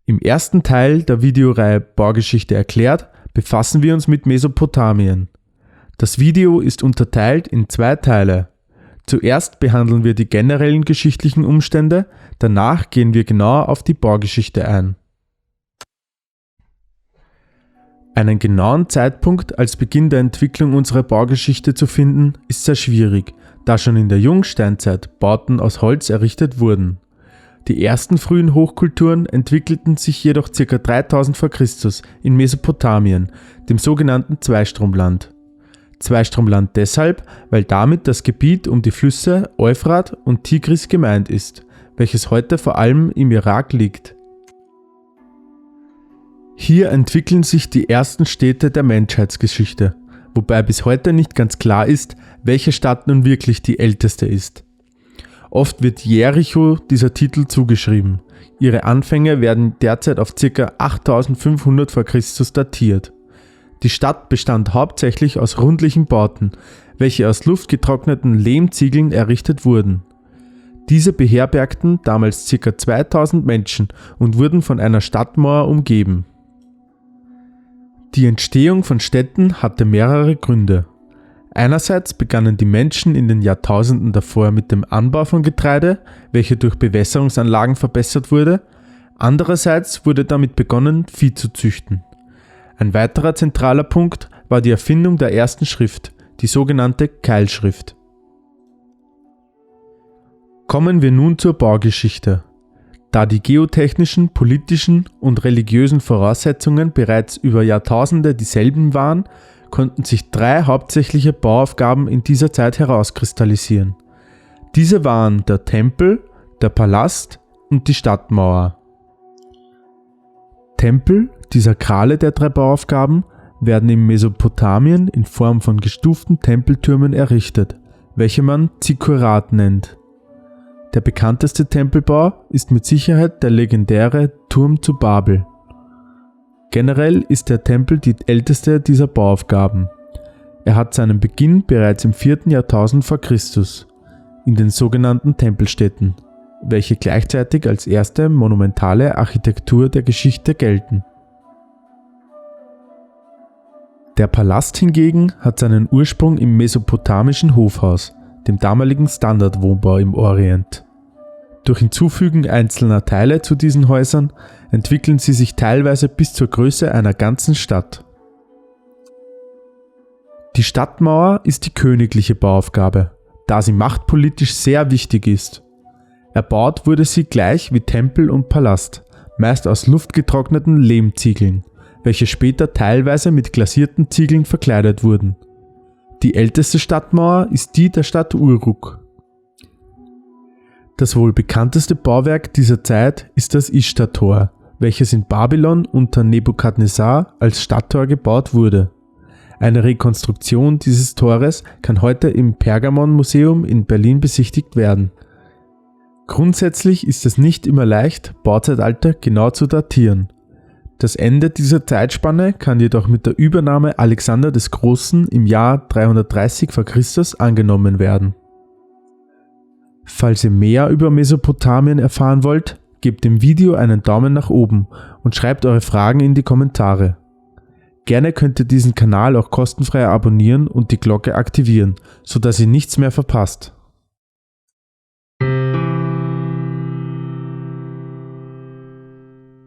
Im ersten Teil der Videoreihe Baugeschichte erklärt befassen wir uns mit Mesopotamien. Das Video ist unterteilt in 2 Teile. Zuerst behandeln wir die generellen geschichtlichen Umstände, danach gehen wir genauer auf die Baugeschichte ein. Einen genauen Zeitpunkt als Beginn der Entwicklung unserer Baugeschichte zu finden, ist sehr schwierig, da schon in der Jungsteinzeit Bauten aus Holz errichtet wurden. Die ersten frühen Hochkulturen entwickelten sich jedoch ca. 3000 v. Chr. in Mesopotamien, dem sogenannten Zweistromland. Zweistromland deshalb, weil damit das Gebiet um die Flüsse Euphrat und Tigris gemeint ist, welches heute vor allem im Irak liegt. Hier entwickeln sich die ersten Städte der Menschheitsgeschichte, wobei bis heute nicht ganz klar ist, welche Stadt nun wirklich die älteste ist. Oft wird Jericho dieser Titel zugeschrieben. Ihre Anfänge werden derzeit auf ca. 8500 v. Chr. datiert. Die Stadt bestand hauptsächlich aus rundlichen Bauten, welche aus luftgetrockneten Lehmziegeln errichtet wurden. Diese beherbergten damals ca. 2000 Menschen und wurden von einer Stadtmauer umgeben. Die Entstehung von Städten hatte mehrere Gründe. Einerseits begannen die Menschen in den Jahrtausenden davor mit dem Anbau von Getreide, welche durch Bewässerungsanlagen verbessert wurde. Andererseits wurde damit begonnen, Vieh zu züchten. Ein weiterer zentraler Punkt war die Erfindung der ersten Schrift, die sogenannte Keilschrift. Kommen wir nun zur Baugeschichte. Da die geotechnischen, politischen und religiösen Voraussetzungen bereits über Jahrtausende dieselben waren, konnten sich 3 hauptsächliche Bauaufgaben in dieser Zeit herauskristallisieren. Diese waren der Tempel, der Palast und die Stadtmauer. Tempel, die Sakrale der 3 Bauaufgaben, werden in Mesopotamien in Form von gestuften Tempeltürmen errichtet, welche man Zikkurat nennt. Der bekannteste Tempelbau ist mit Sicherheit der legendäre Turm zu Babel. Generell ist der Tempel die älteste dieser Bauaufgaben. Er hat seinen Beginn bereits im 4. Jahrtausend v. Chr. in den sogenannten Tempelstädten, welche gleichzeitig als erste monumentale Architektur der Geschichte gelten. Der Palast hingegen hat seinen Ursprung im mesopotamischen Hofhaus, dem damaligen Standardwohnbau im Orient. Durch Hinzufügen einzelner Teile zu diesen Häusern entwickeln sie sich teilweise bis zur Größe einer ganzen Stadt. Die Stadtmauer ist die königliche Bauaufgabe, da sie machtpolitisch sehr wichtig ist. Erbaut wurde sie gleich wie Tempel und Palast, meist aus luftgetrockneten Lehmziegeln, welche später teilweise mit glasierten Ziegeln verkleidet wurden. Die älteste Stadtmauer ist die der Stadt Uruk. Das wohl bekannteste Bauwerk dieser Zeit ist das Ishtar-Tor, welches in Babylon unter Nebukadnezar als Stadttor gebaut wurde. Eine Rekonstruktion dieses Tores kann heute im Pergamon-Museum in Berlin besichtigt werden. Grundsätzlich ist es nicht immer leicht, Bauzeitalter genau zu datieren. Das Ende dieser Zeitspanne kann jedoch mit der Übernahme Alexander des Großen im Jahr 330 v. Chr. Angenommen werden. Falls ihr mehr über Mesopotamien erfahren wollt, gebt dem Video einen Daumen nach oben und schreibt eure Fragen in die Kommentare. Gerne könnt ihr diesen Kanal auch kostenfrei abonnieren und die Glocke aktivieren, sodass ihr nichts mehr verpasst.